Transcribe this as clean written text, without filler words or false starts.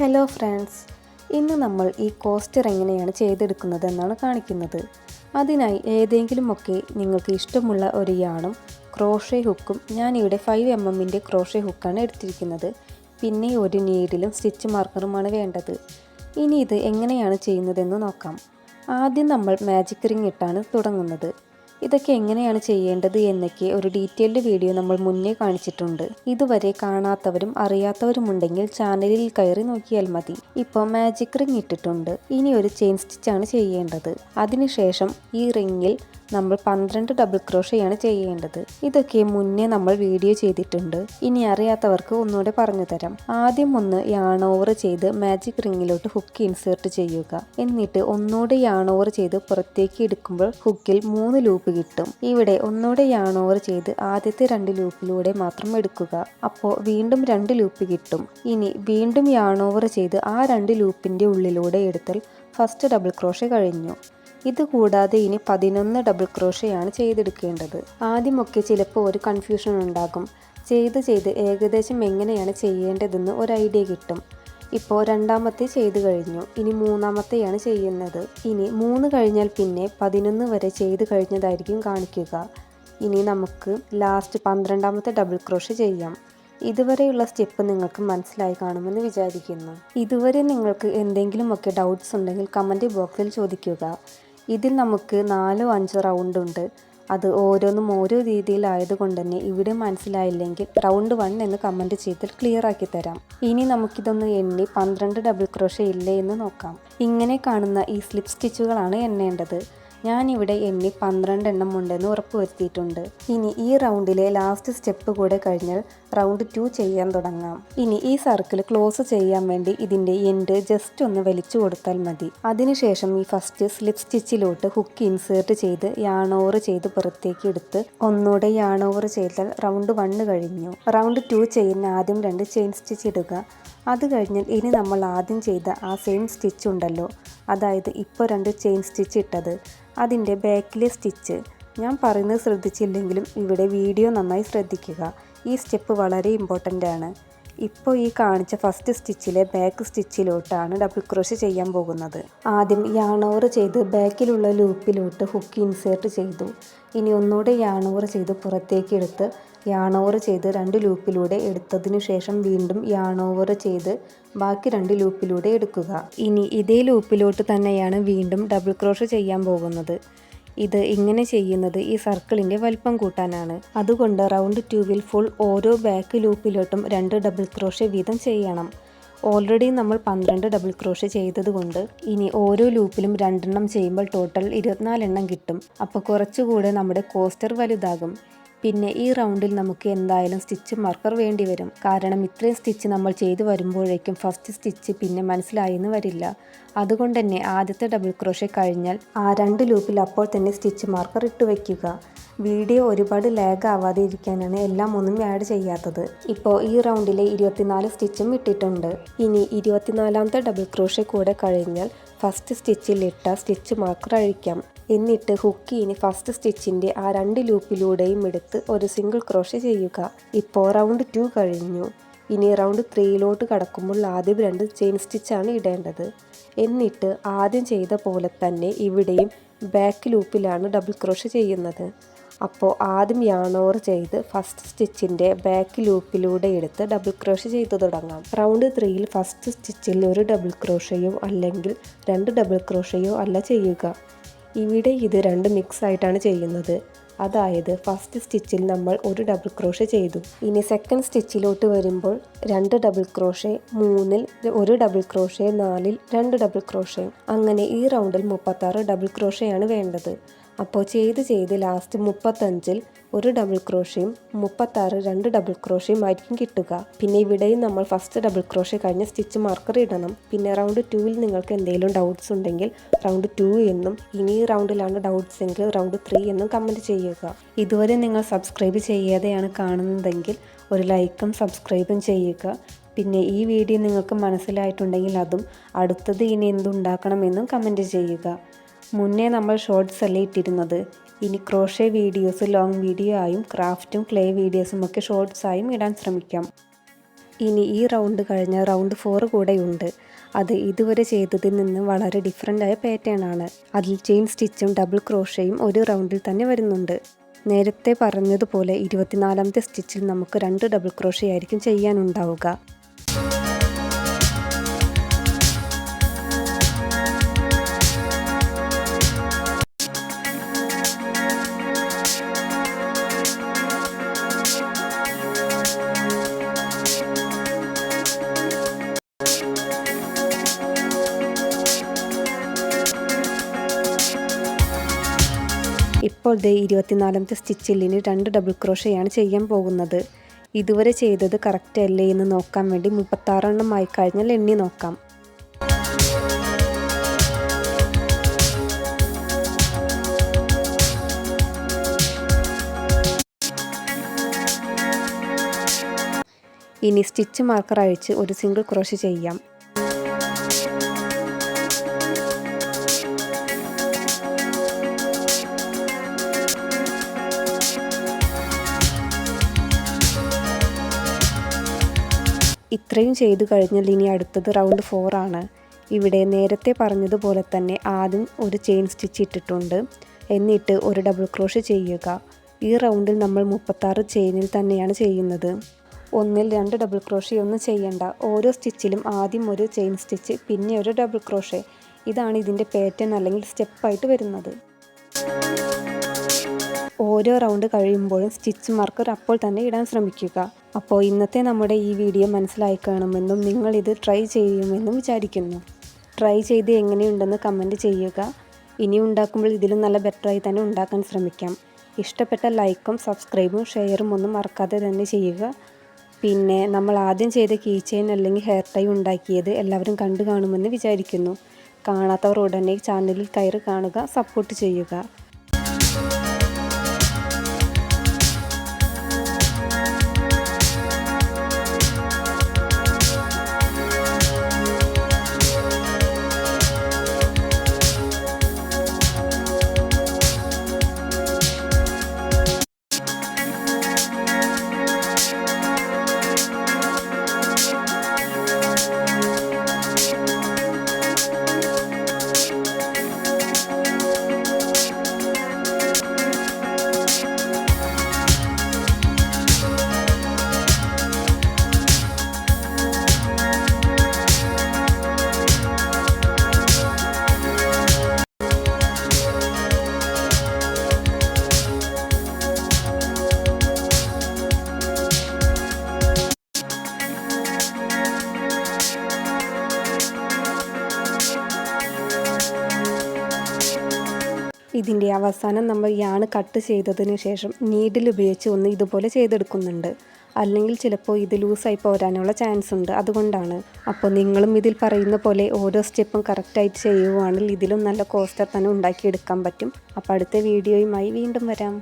Hello friends, ഇന്ന് നമ്മൾ ഈ കോസ്റ്റർ എങ്ങനെയാണ് ചെയ്തെടുക്കുന്നത് എന്നാണ് കാണിക്കുന്നത്. അതിനായി ഏതെങ്കിലുമൊക്കെ നിങ്ങൾക്ക് ഇഷ്ടമുള്ള ഒരു യാണും ക്രോഷേ ഹുക്കും, ഞാനിവിടെ 5mm ക്രോഷേ ഹുക്കാണ് എടുത്തിരിക്കുന്നത്. പിന്നെ ഒരു നീഡിലും സ്റ്റിച്ച് മാർക്കറുമാണ് വേണ്ടത്. ഇനി ഇത് എങ്ങനെയാണ് ചെയ്യുന്നതെന്ന് നോക്കാം. ആദ്യം നമ്മൾ മാജിക് റിംഗ് ഇട്ടാണ് തുടങ്ങുന്നത്. ഇതൊക്കെ എങ്ങനെയാണ് ചെയ്യേണ്ടത് എന്നൊക്കെ ഒരു ഡീറ്റെയിൽഡ് വീഡിയോ നമ്മൾ മുന്നേ കാണിച്ചിട്ടുണ്ട്. ഇതുവരെ കാണാത്തവരും അറിയാത്തവരുമുണ്ടെങ്കിൽ ചാനലിൽ കയറി നോക്കിയാൽ മതി. ഇപ്പോൾ മാജിക് റിംഗ് ഇട്ടിട്ടുണ്ട്. ഇനി ഒരു ചെയിൻ സ്റ്റിച്ചാണ് ചെയ്യേണ്ടത്. അതിനുശേഷം ഈ റിങ്ങിൽ നമ്മൾ 12 ഡബിൾ ക്രോഷയാണ് ചെയ്യേണ്ടത്. ഇതൊക്കെ മുന്നേ നമ്മൾ വീഡിയോ ചെയ്തിട്ടുണ്ട്. ഇനി അറിയാത്തവർക്ക് ഒന്നുകൂടെ പറഞ്ഞു തരാം. ആദ്യം ഒന്ന് യാൺ ഓവർ ചെയ്ത് മാജിക് റിങ്ങിലോട്ട് ഹുക്ക് ഇൻസേർട്ട് ചെയ്യുക. എന്നിട്ട് ഒന്നുകൂടെ യാൺ ഓവർ ചെയ്ത് പുറത്തേക്ക് എടുക്കുമ്പോൾ ഹുക്കിൽ 3 ലൂപ്പ് കിട്ടും. ഇവിടെ ഒന്നുകൂടെ യാൺ ഓവർ ചെയ്ത് ആദ്യത്തെ 2 ലൂപ്പിലൂടെ മാത്രം എടുക്കുക. അപ്പോൾ വീണ്ടും 2 ലൂപ്പ് കിട്ടും. ഇനി വീണ്ടും യാൺ ഓവർ ചെയ്ത് ആ 2 ലൂപ്പിന്റെ ഉള്ളിലൂടെ എടുത്താൽ ഫസ്റ്റ് ഡബിൾ ക്രോഷേ കഴിഞ്ഞു. ഇതുകൂടാതെ ഇനി 11 ഡബിൾ ക്രോഷയാണ് ചെയ്തെടുക്കേണ്ടത്. ആദ്യമൊക്കെ ചിലപ്പോൾ ഒരു കൺഫ്യൂഷൻ ഉണ്ടാകും. ചെയ്ത് ഏകദേശം എങ്ങനെയാണ് ചെയ്യേണ്ടതെന്ന് ഒരു ഐഡിയ കിട്ടും. ഇപ്പോൾ രണ്ടാമത്തെ ചെയ്ത് കഴിഞ്ഞു. ഇനി മൂന്നാമത്തെയാണ് ചെയ്യുന്നത്. ഇനി 3 കഴിഞ്ഞാൽ പിന്നെ 11 വരെ ചെയ്ത് കഴിഞ്ഞതായിരിക്കും കാണിക്കുക. ഇനി നമുക്ക് ലാസ്റ്റ് 12ാമത്തെ ഡബിൾ ക്രോഷേ ചെയ്യാം. ഇതുവരെയുള്ള സ്റ്റെപ്പ് നിങ്ങൾക്ക് മനസ്സിലായി കാണുമെന്ന് വിചാരിക്കുന്നു. ഇതുവരെ നിങ്ങൾക്ക് എന്തെങ്കിലുമൊക്കെ ഡൗട്ട്സ് ഉണ്ടെങ്കിൽ കമൻറ്റ് ബോക്സിൽ ചോദിക്കുക. ഇതിൽ നമുക്ക് 4 or 5 റൗണ്ട് ഉണ്ട്. അത് ഓരോന്നും ഓരോ രീതിയിലായതുകൊണ്ട് തന്നെ ഇവിടെ മനസ്സിലായില്ലെങ്കിൽ റൗണ്ട് 1 എന്ന് കമൻറ്റ് ചെയ്താൽ ക്ലിയർ ആക്കി തരാം. ഇനി നമുക്കിതൊന്ന് എണ്ണി 12 ഡബിൾ ക്രോഷേ ഇല്ലേ എന്ന് നോക്കാം. ഇങ്ങനെ കാണുന്ന ഈ സ്ലിപ്പ് സ്റ്റിച്ചുകളാണ് എണ്ണേണ്ടത്. ഞാനിവിടെ എണ്ണി 12 എണ്ണം ഉണ്ടെന്ന് ഉറപ്പുവരുത്തിയിട്ടുണ്ട്. ഇനി ഈ റൗണ്ടിലെ ലാസ്റ്റ് സ്റ്റെപ്പ് കൂടെ കഴിഞ്ഞാൽ റൗണ്ട് 2 ചെയ്യാൻ തുടങ്ങാം. ഇനി ഈ സർക്കിൾ ക്ലോസ് ചെയ്യാൻ വേണ്ടി ഇതിൻ്റെ എൻഡ് ജസ്റ്റ് ഒന്ന് വലിച്ചു കൊടുത്താൽ മതി. അതിനുശേഷം ഈ ഫസ്റ്റ് സ്ലിപ്പ് സ്റ്റിച്ചിലോട്ട് ഹുക്ക് ഇൻസേർട്ട് ചെയ്ത് യാൺ ഓവർ ചെയ്ത് പുറത്തേക്ക് എടുത്ത് ഒന്നുകൂടെ യാൺ ഓവർ ചെയ്താൽ റൗണ്ട് 1 കഴിഞ്ഞു. റൗണ്ട് 2 ചെയ്യുന്ന ആദ്യം 2 ചെയിൻ സ്റ്റിച്ച് ഇടുക. അത് കഴിഞ്ഞാൽ ഇനി നമ്മൾ ആദ്യം ചെയ്ത ആ സെയിം സ്റ്റിച്ച് ഉണ്ടല്ലോ, അതായത് ഇപ്പോൾ 2 ചെയിൻ സ്റ്റിച്ച് ഇട്ടത്, അതിൻ്റെ ബാക്കിലെ സ്റ്റിച്ച്. ഞാൻ പറയുന്നത് ശ്രദ്ധിച്ചില്ലെങ്കിലും ഇവിടെ വീഡിയോ നന്നായി ശ്രദ്ധിക്കുക. ഈ സ്റ്റെപ്പ് വളരെ ഇമ്പോർട്ടൻ്റ് ആണ്. ഇപ്പോൾ ഈ കാണിച്ച ഫസ്റ്റ് സ്റ്റിച്ചിലെ ബാക്ക് സ്റ്റിച്ചിലോട്ടാണ് ഡബിൾ ക്രോഷേ ചെയ്യാൻ പോകുന്നത്. ആദ്യം യാൺ ഓവർ ചെയ്ത് ബാക്കിലുള്ള ലൂപ്പിലോട്ട് ഹുക്ക് ഇൻസേർട്ട് ചെയ്തു. ഇനി ഒന്നുകൂടെ യാൺ ഓവർ ചെയ്ത് പുറത്തേക്ക് എടുത്ത് യാൺ ഓവർ ചെയ്ത് 2 ലൂപ്പിലൂടെ എടുത്തതിനു ശേഷം വീണ്ടും യാൺ ഓവർ ചെയ്ത് ബാക്കി 2 ലൂപ്പിലൂടെ എടുക്കുക. ഇനി ഇതേ ലൂപ്പിലോട്ട് തന്നെയാണ് വീണ്ടും ഡബിൾ ക്രോഷേ ചെയ്യാൻ പോകുന്നത്. ഇത് ഇങ്ങനെ ചെയ്യുന്നത് ഈ സർക്കിളിൻ്റെ വലിപ്പം കൂട്ടാനാണ്. അതുകൊണ്ട് റൗണ്ട് 2 ഫുൾ ഓരോ ബാക്ക് ലൂപ്പിലോട്ടും 2 ഡബിൾ ക്രോഷേ വീതം ചെയ്യണം. ഓൾറെഡി നമ്മൾ 12 ഡബിൾ ക്രോഷേ ചെയ്തതുകൊണ്ട് ഇനി ഓരോ ലൂപ്പിലും 2 എണ്ണം ചെയ്യുമ്പോൾ ടോട്ടൽ 24 എണ്ണം കിട്ടും. അപ്പോൾ കുറച്ചുകൂടെ നമ്മുടെ കോസ്റ്റർ വലുതാകും. പിന്നെ ഈ റൗണ്ടിൽ നമുക്ക് എന്തായാലും സ്റ്റിച്ച് മാർക്കർ വേണ്ടി വരും. കാരണം ഇത്രയും സ്റ്റിച്ച് നമ്മൾ ചെയ്തു വരുമ്പോഴേക്കും ഫസ്റ്റ് സ്റ്റിച്ച് പിന്നെ മനസ്സിലായെന്ന് വരില്ല. അതുകൊണ്ട് തന്നെ ആദ്യത്തെ ഡബിൾ ക്രോഷേ കഴിഞ്ഞാൽ ആ 2 ലൂപ്പിൽ അപ്പോൾ തന്നെ സ്റ്റിച്ച് മാർക്കർ ഇട്ട് വയ്ക്കുക. വീഡിയോ ഒരുപാട് ലാഗ് ആവാതെ ഇരിക്കാനാണ് എല്ലാം ഒന്നും ആഡ് ചെയ്യാത്തത്. ഇപ്പോൾ ഈ റൗണ്ടിലെ 24 സ്റ്റിച്ചും ഇട്ടിട്ടുണ്ട്. ഇനി 24ാമത്തെ ഡബിൾ ക്രോഷേ കൂടെ കഴിഞ്ഞാൽ ഫസ്റ്റ് സ്റ്റിച്ചിൽ ഇട്ട സ്റ്റിച്ച് മാർക്കർ അഴിക്കാം. എന്നിട്ട് ഹുക്ക് ഇനി ഫസ്റ്റ് സ്റ്റിച്ചിൻ്റെ ആ 2 ലൂപ്പിലൂടെയും എടുത്ത് ഒരു സിംഗിൾ ക്രോഷേ ചെയ്യുക. ഇപ്പോൾ റൗണ്ട് 2 കഴിഞ്ഞു. ഇനി റൗണ്ട് 3ലോട്ട് കടക്കുമ്പോൾ ആദ്യം 2 ചെയിൻ സ്റ്റിച്ചാണ് ഇടേണ്ടത്. എന്നിട്ട് ആദ്യം ചെയ്ത പോലെ തന്നെ ഇവിടെയും ബാക്ക് ലൂപ്പിലാണ് ഡബിൾ ക്രോഷേ ചെയ്യുന്നത്. അപ്പോൾ ആദ്യം യാൺ ഓവർ ചെയ്ത് ഫസ്റ്റ് സ്റ്റിച്ചിൻ്റെ ബാക്ക് ലൂപ്പിലൂടെ എടുത്ത് ഡബിൾ ക്രോഷേ ചെയ്തു തുടങ്ങാം. റൗണ്ട് 3ൽ ഫസ്റ്റ് സ്റ്റിച്ചിൽ ഒരു ഡബിൾ ക്രോഷയോ അല്ലെങ്കിൽ 2 ഡബിൾ ക്രോഷയോ അല്ല ചെയ്യുക. ഇവിടെ ഇത് 2 മിക്സ് ആയിട്ടാണ് ചെയ്യുന്നത്. അതായത് ഫസ്റ്റ് സ്റ്റിച്ചിൽ നമ്മൾ ഒരു ഡബിൾ ക്രോഷേ ചെയ്തു. ഇനി സെക്കൻഡ് സ്റ്റിച്ചിലോട്ട് വരുമ്പോൾ 2 ഡബിൾ ക്രോഷേ, 3ൽ ഒരു ഡബിൾ ക്രോഷേ, 4ൽ 2 ഡബിൾ ക്രോഷേ. അങ്ങനെ ഈ റൗണ്ടിൽ 36 ഡബിൾ ക്രോഷയാണ് വേണ്ടത്. അപ്പോൾ ചെയ്ത് ലാസ്റ്റ് 35ൽ ഒരു ഡബിൾ ക്രോഷയും 36 2 ഡബിൾ ക്രോഷയും ആയിരിക്കും കിട്ടുക. പിന്നെ ഇവിടെയും നമ്മൾ ഫസ്റ്റ് ഡബിൾ ക്രോഷേ കഴിഞ്ഞ് സ്റ്റിച്ച് മാർക്കർ ഇടണം. പിന്നെ റൗണ്ട് 2ൽ നിങ്ങൾക്ക് എന്തെങ്കിലും ഡൗട്ട്സ് ഉണ്ടെങ്കിൽ റൗണ്ട് 2 എന്നും, ഇനി ഈ റൗണ്ടിലാണ് ഡൗട്ട്സ് എങ്കിൽ റൗണ്ട് 3 എന്നും കമൻറ്റ് ചെയ്യുക. ഇതുവരെ നിങ്ങൾ സബ്സ്ക്രൈബ് ചെയ്യാതെയാണ് കാണുന്നതെങ്കിൽ ഒരു ലൈക്കും സബ്സ്ക്രൈബും ചെയ്യുക. പിന്നെ ഈ വീഡിയോ നിങ്ങൾക്ക് മനസ്സിലായിട്ടുണ്ടെങ്കിൽ അതും, അടുത്തത് ഇനി എന്തുണ്ടാക്കണമെന്നും കമൻറ്റ് ചെയ്യുക. മുന്നേ നമ്മൾ ഷോർട്സ് അല്ലേ ഇട്ടിരുന്നത്. ഇനി ക്രോഷേ വീഡിയോസ് ലോങ് വീഡിയോ ആയും ക്രാഫ്റ്റും ക്ലേ വീഡിയോസും ഒക്കെ ഷോർട്സ് ആയും ഇടാൻ ശ്രമിക്കാം. ഇനി ഈ റൗണ്ട് കഴിഞ്ഞ റൗണ്ട് 4 കൂടെയുണ്ട്. അത് ഇതുവരെ ചെയ്തതിൽ നിന്ന് വളരെ ഡിഫറൻ്റായ പാറ്റേൺ ആണ്. അതിൽ ചെയിൻ സ്റ്റിച്ചും ഡബിൾ ക്രോഷയും ഒരു റൗണ്ടിൽ തന്നെ വരുന്നുണ്ട്. നേരത്തെ പറഞ്ഞതുപോലെ 24ാമത്തെ സ്റ്റിച്ചിൽ നമുക്ക് 2 ഡബിൾ ക്രോഷേ ആയിരിക്കും ചെയ്യാനുണ്ടാവുക. ഇപ്പോൾ ദേ 24ാമത്തെ സ്റ്റിച്ചിൽ ഇനി 2 ഡബിൾ ക്രോഷയാണ് ചെയ്യാൻ പോകുന്നത്. ഇതുവരെ ചെയ്തത് കറക്റ്റ് അല്ലേ എന്ന് നോക്കാൻ വേണ്ടി 36 എണ്ണം ആയി കഴിഞ്ഞാൽ എണ്ണി നോക്കാം. ഇനി സ്റ്റിച്ച് മാർക്കർ അഴിച്ച് ഒരു സിംഗിൾ ക്രോഷേ ചെയ്യാം. ഇത്രയും ചെയ്തു കഴിഞ്ഞാൽ ഇനി അടുത്തത് റൗണ്ട് 4 ആണ്. ഇവിടെ നേരത്തെ പറഞ്ഞതുപോലെ തന്നെ ആദ്യം ഒരു ചെയിൻ സ്റ്റിച്ച് ഇട്ടിട്ടുണ്ട്. എന്നിട്ട് ഒരു ഡബിൾ ക്രോഷേ ചെയ്യുക. ഈ റൗണ്ടിൽ നമ്മൾ 36 ചെയിനിൽ തന്നെയാണ് ചെയ്യുന്നത്. ഒന്നിൽ 2 ഡബിൾ ക്രോഷേ ഒന്നും ചെയ്യണ്ട. ഓരോ സ്റ്റിച്ചിലും ആദ്യം ഒരു ചെയിൻ സ്റ്റിച്ച്, പിന്നെ ഒരു ഡബിൾ ക്രോഷേ. ഇതാണ് ഇതിൻ്റെ പാറ്റേൺ അല്ലെങ്കിൽ സ്റ്റെപ്പായിട്ട് വരുന്നത്. ഓരോ റൗണ്ട് കഴിയുമ്പോഴും സ്റ്റിച്ച് മാർക്കർ അപ്പോൾ തന്നെ ഇടാൻ ശ്രമിക്കുക. അപ്പോൾ ഇന്നത്തെ നമ്മുടെ ഈ വീഡിയോ മനസ്സിലായി കാണുമെന്നും നിങ്ങളിത് ട്രൈ ചെയ്യുമെന്നും വിചാരിക്കുന്നു. ട്രൈ ചെയ്ത് എങ്ങനെയുണ്ടെന്ന് കമൻറ്റ് ചെയ്യുക. ഇനി ഉണ്ടാക്കുമ്പോൾ ഇതിലും നല്ല ബെറ്ററായി തന്നെ ഉണ്ടാക്കാൻ ശ്രമിക്കാം. ഇഷ്ടപ്പെട്ട ലൈക്കും സബ്സ്ക്രൈബും ഷെയറും ഒന്നും മറക്കാതെ തന്നെ ചെയ്യുക. പിന്നെ നമ്മൾ ആദ്യം ചെയ്ത കീ ചെയിൻ അല്ലെങ്കിൽ ഹെയർ ടൈ ഉണ്ടാക്കിയത് എല്ലാവരും കണ്ടു കാണുമെന്ന് വിചാരിക്കുന്നു. കാണാത്തവർ ഉടനെ ചാനലിൽ കയറി കാണുക, സപ്പോർട്ട് ചെയ്യുക. ഇതിൻ്റെ അവസാനം നമ്മൾ യാൺ കട്ട് ചെയ്തതിന് ശേഷം നീഡിൽ ഉപയോഗിച്ച് ഒന്ന് ഇതുപോലെ ചെയ്തെടുക്കുന്നുണ്ട്. അല്ലെങ്കിൽ ചിലപ്പോൾ ഇത് ലൂസായി പോരാനുള്ള ചാൻസ് ഉണ്ട്. അതുകൊണ്ടാണ്. അപ്പോൾ നിങ്ങളും ഇതിൽ പറയുന്ന പോലെ ഓരോ സ്റ്റെപ്പും കറക്റ്റായിട്ട് ചെയ്യുവാണെങ്കിൽ ഇതിലും നല്ല കോസ്റ്റർ തന്നെ ഉണ്ടാക്കിയെടുക്കാൻ പറ്റും. അപ്പോൾ അടുത്ത വീഡിയോയുമായി വീണ്ടും വരാം.